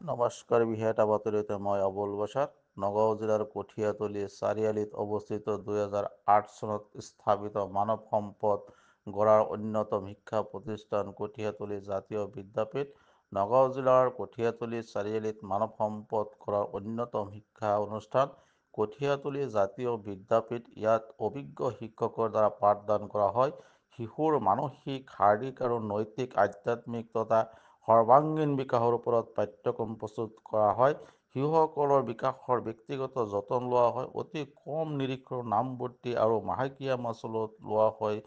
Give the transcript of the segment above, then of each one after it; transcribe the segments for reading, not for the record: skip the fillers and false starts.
নমস্কাৰ বিহেটা বাতৰিতে মই অবুল বসাৰ নগাঁও জিলাৰ কঠিয়াতলী চাৰিআলিত অৱস্থিত 2008 চনত স্থাপিত মানৱ সম্পদ গঢ়াৰ অন্যতম শিক্ষা প্ৰতিষ্ঠান কঠিয়াতলী জাতীয় বিদ্যাপীঠ নগাঁও জিলাৰ কঠিয়াতলী চাৰিআলিত মানৱ সম্পদ গঢ়াৰ অন্যতম শিক্ষা অনুষ্ঠান কঠিয়াতলী জাতীয় বিদ্যাপীঠ ইয়াত অভিজ্ঞ শিক্ষকৰ দ্বাৰা পাঠদান কৰা হয় শিশুৰ মানসিক শাৰীৰিক আৰু নৈতিক আধ্যাত্মিক তথা সৰ্বাংগীন বিকাশৰ ওপৰত পাঠ্যক্ৰম প্ৰস্তুত কৰা হয় শিশুসকলৰ বিকাশৰ ব্যক্তিগত যতন লোৱা হয় অতি কম নিৰীক্ষৰ নামভৰ্তি আৰু মাহেকীয়া মাচুলত লোৱা হয়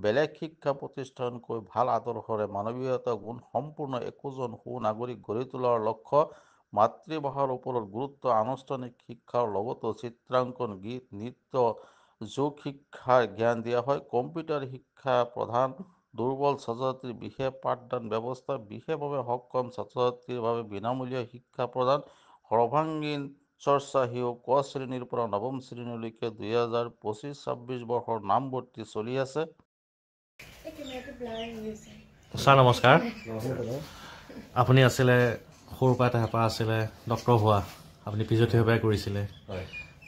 বেলেগ শিক্ষা প্ৰতিষ্ঠানকৈ ভাল আদৰ্শৰে মানৱীয়তা গুণ সম্পূৰ্ণ একোজন সুনাগৰিক গঢ়ি তোলাৰ লক্ষ্য মাতৃভাষাৰ ওপৰত গুৰুত্ব আনুষ্ঠানিক শিক্ষাৰ লগতে চিত্ৰাংকন গীত নৃত্য যোগ শিক্ষাৰ জ্ঞান দিয়া হয় কম্পিউটাৰ শিক্ষা প্ৰধান দুৰ্বল ছাত্ৰ-ছাত্ৰীৰ বিশেষ পাঠদান ব্যৱস্থা বিশেষভাৱে সক্ষম ছাত্ৰ-ছাত্ৰীৰ বাবে বিনামূলীয়া শিক্ষা প্ৰদান সৰ্বাংগীন চৰ্চা শিশু ক শ্ৰেণীৰ পৰা নৱম শ্ৰেণীলৈকে 2025-26 বৰ্ষৰ নামভৰ্তি চলি আছে ছাৰ নমস্কাৰ আপুনি আছিলে সৰুৰ পৰা হেঁপাহ আছিলে ডক্টৰ হোৱা আপুনি ফিজিঅ'থেৰাপি কৰিছিলে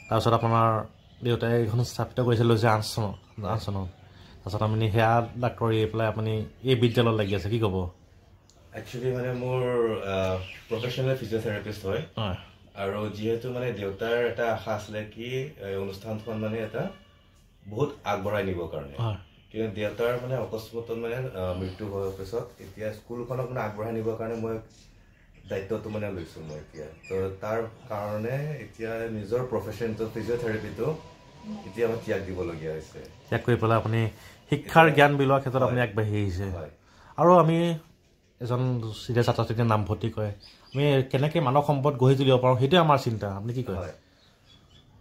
তাৰপিছত আপোনাৰ দেউতাই এইখন স্থাপিত কৰিছিল 2008 চনত তাৰপিছত আপুনি সেয়া ডাক্তৰ এৰি পেলাই আপুনি এই বিদ্যালয়ত লাগি আছে কি ক'ব একচুৱেলি মানে মোৰ প্ৰফেশ্যনেল ফিজিঅ'থেৰাপিষ্ট হয় আৰু যিহেতু মানে দেউতাৰ এটা আশা আছিলে কি অনুষ্ঠানখন মানে এটা বহুত আগবঢ়াই নিবৰ কাৰণে কিন্তু দেউতাৰ মানে অকস্মাত মানে মৃত্যু হোৱাৰ পিছত এতিয়া স্কুলখনক মানে আগবঢ়াই নিবৰ কাৰণে মই দায়িত্বটো মানে লৈছোঁ মই এতিয়া তো তাৰ কাৰণে এতিয়া নিজৰ প্ৰফেশ্যনটো ফিজিঅ'থেৰাপিটো এতিয়া মই ত্যাগ দিবলগীয়া হৈছে ত্যাগ কৰি পেলাই আপুনি শিক্ষাৰ জ্ঞান বিলোৱাৰ ক্ষেত্ৰত আপুনি আগবাঢ়ি আহিছে আৰু আমি এজন চিধা ছাত্ৰ ছাত্ৰীক নামভৰ্তি কৰে আমি কেনেকৈ মানৱ সম্পদ গঢ়ি তুলিব পাৰোঁ সেইটোৱে আমাৰ চিন্তা আপুনি কি কয়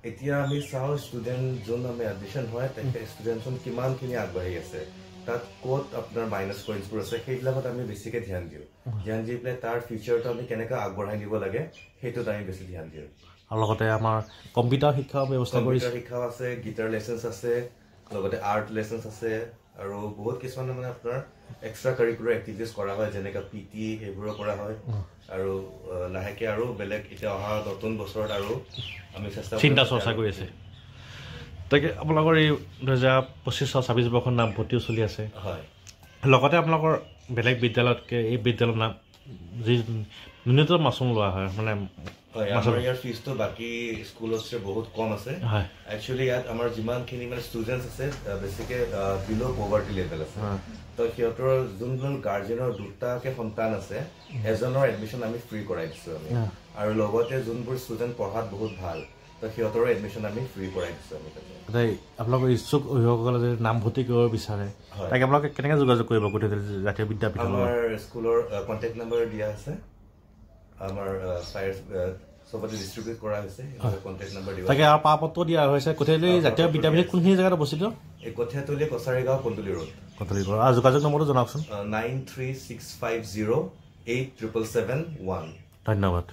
এতিয়া আমি চাওঁ ষ্টুডেণ্ট যোন আমি এডমিশ্যন হয় তেখেতে ষ্টুডেণ্টজন কিমানখিনি আগবাঢ়ি আছে তাত ক'ত আপোনাৰ মাইনাছ পইণ্টছবোৰ আছে সেইবিলাকত আমি বেছিকৈ ধ্যান দিওঁ ধ্যান দি পেলাই তাৰ ফিউচাৰটো আমি কেনেকৈ আগবঢ়াই নিব লাগে সেইটোত আমি বেছি ধ্যান দিওঁ আৰু লগতে আমাৰ কম্পিউটাৰ শিক্ষাৰ ব্যৱস্থা কৰিছে শিক্ষাও আছে গীটাৰ লেচনছ আছে লগতে আৰ্ট লেচনছ আছে আৰু বহুত কিছুমান মানে আপোনাৰ এক্সট্ৰা কাৰিকুলাৰ এক্টিভিটিজ কৰা হয় যেনেকৈ PT সেইবোৰো কৰা হয় আৰু লাহেকৈ আৰু বেলেগ এতিয়া অহা নতুন বছৰত আৰু আমি চিন্তা চৰ্চা কৰি আছে তাকে আপোনালোকৰ এই 2025-26 বৰ্ষৰ নামভৰ্তিও চলি আছে হয় লগতে আপোনালোকৰ বেলেগ বিদ্যালয়তকৈ এই বিদ্যালয়ৰ নাম যি ন্যূনতম মাচুল লোৱা হয় মানে আমাৰ ইয়াৰ ফিজটো বাকী স্কুলতকৈ বহুত কম আছে একচুৱেলি ইয়াত আমাৰ যিমানখিনি মানে ষ্টুডেণ্টছ আছে বেছিকৈ বিল' পভাৰ্টি লেভেল আছে তো সিহঁতৰ যোনজন গাৰ্জেনৰ দুটাকৈ সন্তান আছে এজনৰ এডমিশ্যন আমি ফ্ৰী কৰাই দিছোঁ আমি আৰু লগতে যোনবোৰ ষ্টুডেণ্ট পঢ়াত বহুত ভাল তো সিহঁতৰো এডমিশ্যন আমি ফ্ৰী কৰাই দিছোঁ আমি তাতে আপোনালোকৰ ইচ্ছুক অভিভাৱকসকলে যদি নামভৰ্তি কৰিব বিচাৰে তাকে আপোনালোকে কেনেকৈ যোগাযোগ কৰিব কঠিয়াতলী জাতীয় বিদ্যাপীঠ আমাৰ স্কুলৰ কণ্টেক্ট নম্বৰ দিয়া আছে আমাৰ চবতে ডিষ্ট্ৰিবিউট কৰা হৈছে কণ্টেক্ট নম্বৰ দিব তাকে আৰু পাপত্ৰ দিয়া হৈছে কঠিয়াতলী জাতীয় বিদ্যাপীঠ কোনখিনি জেগাত অৱস্থিত এই কঠিয়াতলী কছাৰীগাঁও কন্দুলি ৰোড আৰু যোগাযোগ নম্বৰটো জনাওকচোন 9365087771 ধন্যবাদ